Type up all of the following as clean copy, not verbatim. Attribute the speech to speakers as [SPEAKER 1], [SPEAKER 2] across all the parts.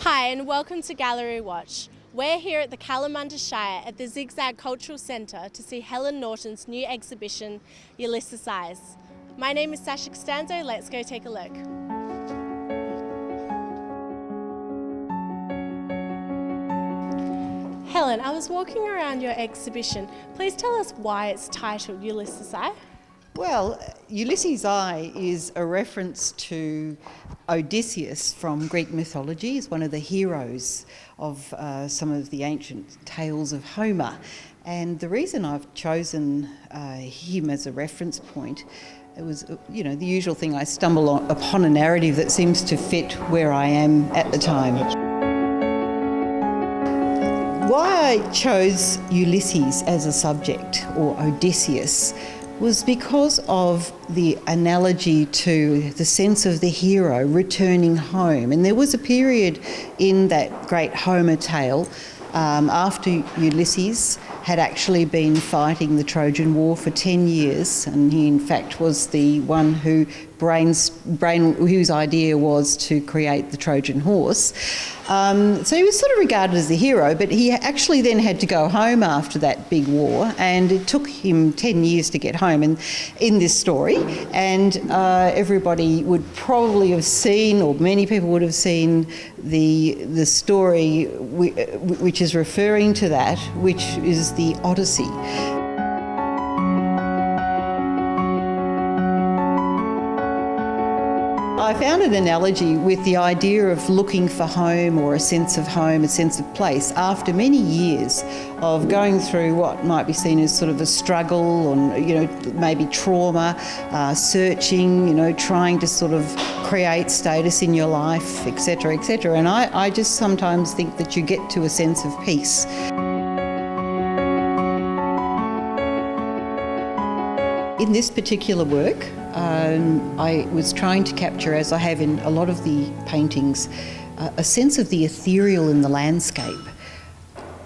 [SPEAKER 1] Hi and welcome to Gallery Watch. We're here at the Kalamunda Shire at the Zigzag Cultural Centre to see Helen Norton's new exhibition, Ulysses Eyes. My name is Sasha Costanzo, let's go take a look. Helen, I was walking around your exhibition. Please tell us why it's titled Ulysses Eye.
[SPEAKER 2] Well, Ulysses' Eye is a reference to Odysseus from Greek mythology. He's one of the heroes of some of the ancient tales of Homer. And the reason I've chosen him as a reference point, it was, the usual thing, I stumble upon a narrative that seems to fit where I am at the time. Why I chose Ulysses as a subject, or Odysseus, was because of the analogy to the sense of the hero returning home. And there was a period in that great Homer tale after Ulysses had actually been fighting the Trojan War for 10 years, and he in fact was the one whose idea was to create the Trojan horse. So he was sort of regarded as the hero, but he actually then had to go home after that big war, and it took him 10 years to get home in this story. And everybody would probably have seen, or many people would have seen, the story which is referring to that, which is the Odyssey. I found an analogy with the idea of looking for home, or a sense of home, a sense of place, after many years of going through what might be seen as sort of a struggle, or maybe trauma, searching, trying to sort of create status in your life, etc., etc. And I just sometimes think that you get to a sense of peace. In this particular work, I was trying to capture, as I have in a lot of the paintings, a sense of the ethereal in the landscape.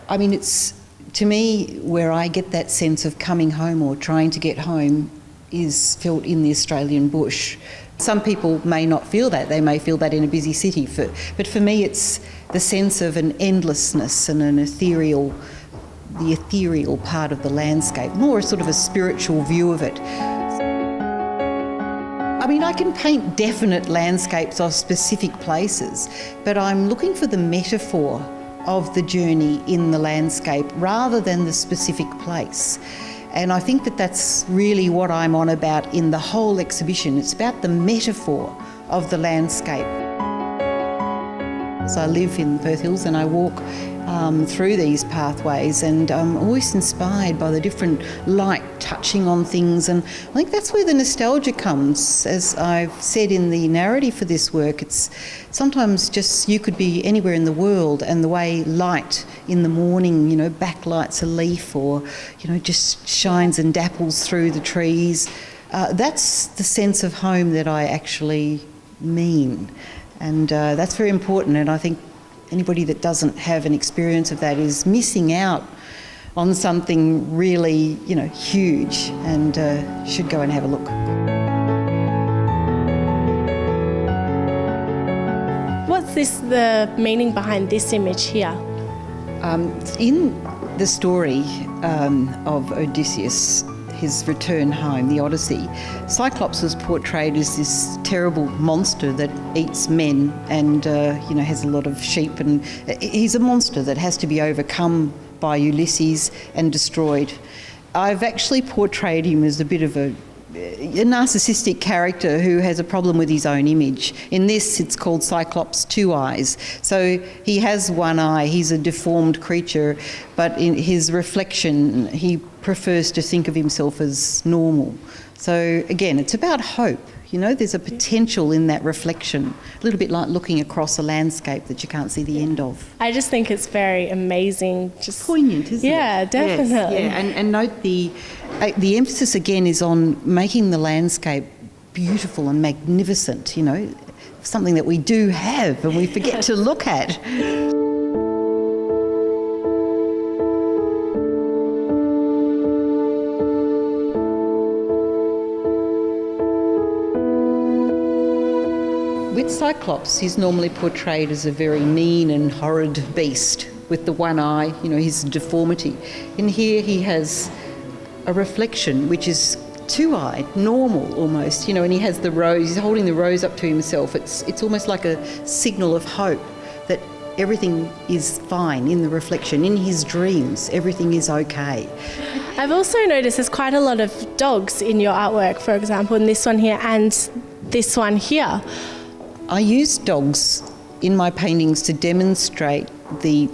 [SPEAKER 2] I mean, it's, to me, where I get that sense of coming home or trying to get home is felt in the Australian bush. Some people may not feel that, they may feel that in a busy city, but for me it's the sense of an endlessness and the ethereal part of the landscape, more sort of a spiritual view of it. I mean, I can paint definite landscapes of specific places, but I'm looking for the metaphor of the journey in the landscape rather than the specific place. And I think that that's really what I'm on about in the whole exhibition. It's about the metaphor of the landscape. So I live in Perth Hills and I walk through these pathways, and I'm always inspired by the different light touching on things, and I think that's where the nostalgia comes. As I've said in the narrative for this work, it's sometimes just you could be anywhere in the world, and the way light in the morning, backlights a leaf, or just shines and dapples through the trees, that's the sense of home that I actually mean. And that's very important, and I think anybody that doesn't have an experience of that is missing out on something really, huge, and should go and have a look.
[SPEAKER 1] What's the meaning behind this image here?
[SPEAKER 2] In the story of Odysseus, his return home, the Odyssey, Cyclops was portrayed as this terrible monster that eats men and has a lot of sheep, and he's a monster that has to be overcome by Ulysses and destroyed. I've actually portrayed him as a bit of a narcissistic character who has a problem with his own image. In this, it's called Cyclops' two eyes. So he has one eye, he's a deformed creature, but in his reflection, he prefers to think of himself as normal. So again, it's about hope. You know, there's a potential in that reflection, a little bit like looking across a landscape that you can't see the end of.
[SPEAKER 1] I just think it's very amazing. Just
[SPEAKER 2] poignant, isn't it?
[SPEAKER 1] Yeah, definitely.
[SPEAKER 2] Yes, yeah. And note the emphasis again is on making the landscape beautiful and magnificent, you know, something that we do have and we forget to look at. With Cyclops, he's normally portrayed as a very mean and horrid beast with the one eye, you know, his deformity. And here he has a reflection which is two-eyed, normal almost, you know, and he has the rose, he's holding the rose up to himself. It's almost like a signal of hope that everything is fine in the reflection. In his dreams, everything is okay.
[SPEAKER 1] I've also noticed there's quite a lot of dogs in your artwork, for example, in this one here and this one here.
[SPEAKER 2] I use dogs in my paintings to demonstrate the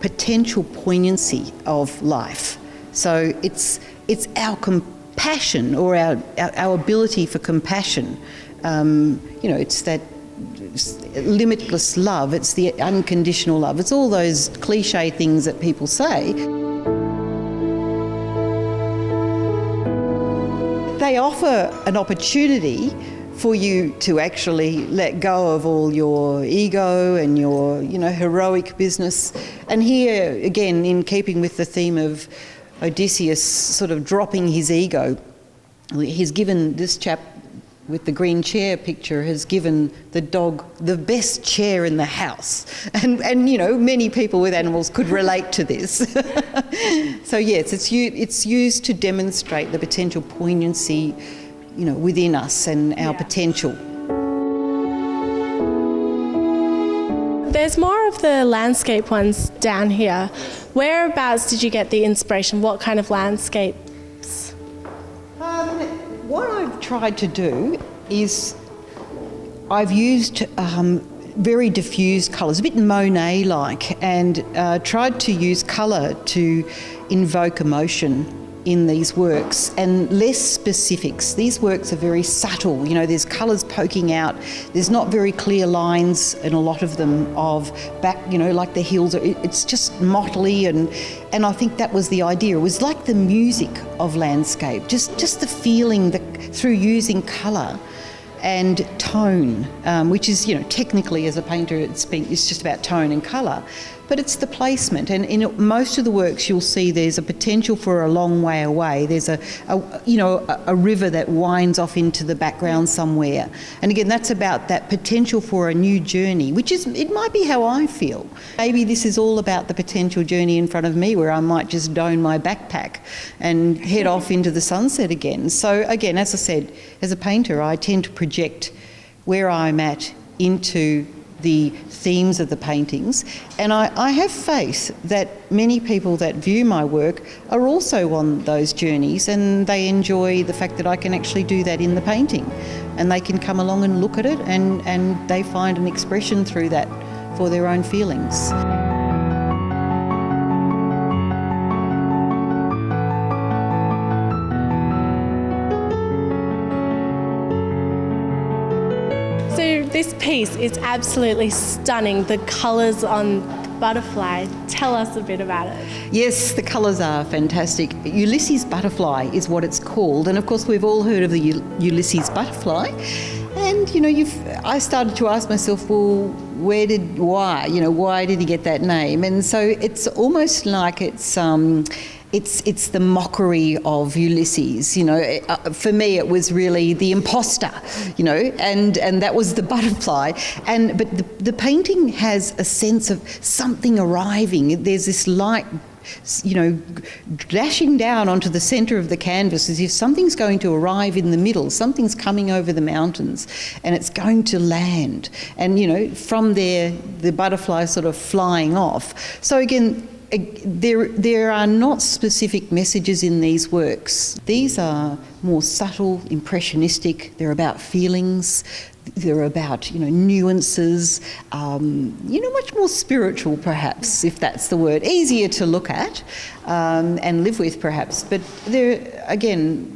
[SPEAKER 2] potential poignancy of life. So it's our compassion or our ability for compassion. You know, it's that limitless love, it's the unconditional love. It's all those cliche things that people say. They offer an opportunity for you to actually let go of all your ego and your, you know, heroic business. And here, again, in keeping with the theme of Odysseus sort of dropping his ego, he's given this chap with the green chair picture has given the dog the best chair in the house. And you know, many people with animals could relate to this. So yes, it's used to demonstrate the potential poignancy, you know, within us and our potential.
[SPEAKER 1] There's more of the landscape ones down here. Whereabouts did you get the inspiration? What kind of landscapes?
[SPEAKER 2] What I've tried to do is I've used very diffused colours, a bit Monet-like, and tried to use colour to invoke emotion in these works and less specifics. These works are very subtle, you know, there's colours poking out, there's not very clear lines in a lot of them of back, you know, like the hills, it's just mottly and I think that was the idea. It was like the music of landscape, just the feeling that through using colour and tone, which is, you know, technically as a painter it's just about tone and colour, but it's the placement. And in most of the works you'll see there's a potential for a long way away. There's a river that winds off into the background somewhere. And again, that's about that potential for a new journey, which is, it might be how I feel. Maybe this is all about the potential journey in front of me where I might just don my backpack and head off into the sunset again. So again, as I said, as a painter, I tend to project where I'm at into the themes of the paintings, and I have faith that many people that view my work are also on those journeys and they enjoy the fact that I can actually do that in the painting, and they can come along and look at it and they find an expression through that for their own feelings.
[SPEAKER 1] This piece is absolutely stunning. The colours on the butterfly. Tell us a bit about it.
[SPEAKER 2] Yes, the colours are fantastic. Ulysses butterfly is what it's called, and of course we've all heard of the Ulysses butterfly. And you know, I started to ask myself, well, why did he get that name? And so it's almost like it's the mockery of Ulysses, you know. For me, it was really the imposter, you know, and that was the butterfly. But the painting has a sense of something arriving. There's this light, you know, dashing down onto the centre of the canvas as if something's going to arrive in the middle, something's coming over the mountains and it's going to land. And, you know, from there, the butterfly sort of flying off. So again, there are not specific messages in these works. These are more subtle, impressionistic. They're about feelings. They're about, nuances, much more spiritual perhaps, if that's the word. Easier to look at and live with perhaps. But they're, again,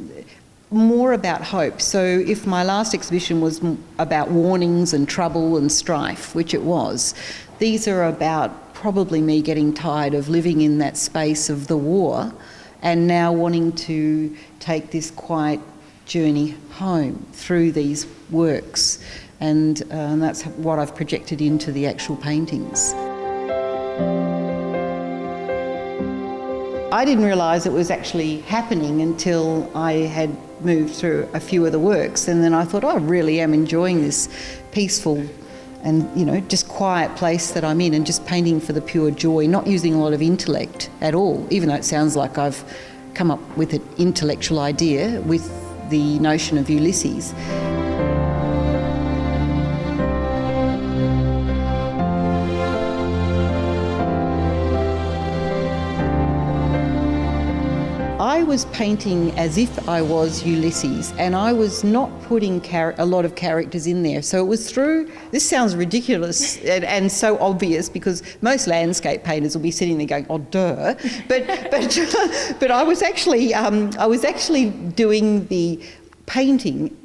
[SPEAKER 2] more about hope. So if my last exhibition was about warnings and trouble and strife, which it was, these are about probably me getting tired of living in that space of the war and now wanting to take this quiet journey home through these works. And that's what I've projected into the actual paintings. I didn't realise it was actually happening until I had moved through a few of the works, and then I thought, I really am enjoying this peaceful and, just quiet place that I'm in, and just painting for the pure joy, not using a lot of intellect at all, even though it sounds like I've come up with an intellectual idea with the notion of Ulysses. I was painting as if I was Ulysses, and I was not putting a lot of characters in there. So it was through, this sounds ridiculous and so obvious, because most landscape painters will be sitting there going, oh duh, but I was actually doing the painting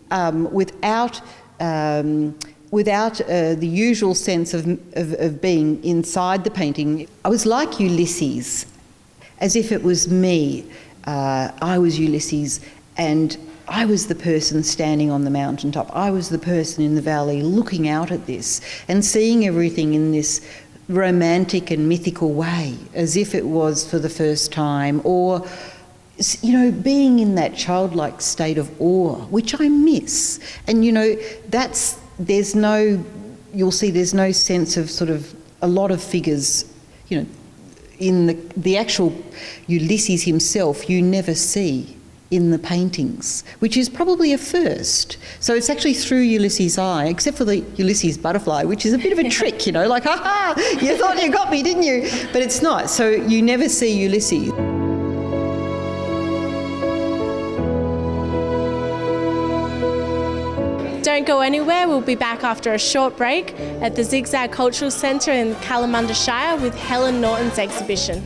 [SPEAKER 2] without the usual sense of being inside the painting. I was like Ulysses, as if it was me. I was Ulysses, and I was the person standing on the mountaintop. I was the person in the valley looking out at this and seeing everything in this romantic and mythical way, as if it was for the first time, or, being in that childlike state of awe, which I miss. And, you'll see there's no sense of sort of a lot of figures, in the actual Ulysses himself, you never see in the paintings, which is probably a first. So it's actually through Ulysses' eye, except for the Ulysses butterfly, which is a bit of a trick, like, ha-ha, you thought you got me, didn't you? But it's not. So you never see Ulysses.
[SPEAKER 1] Don't go anywhere, we'll be back after a short break at the Zigzag Cultural Centre in Kalamunda Shire with Helen Norton's exhibition.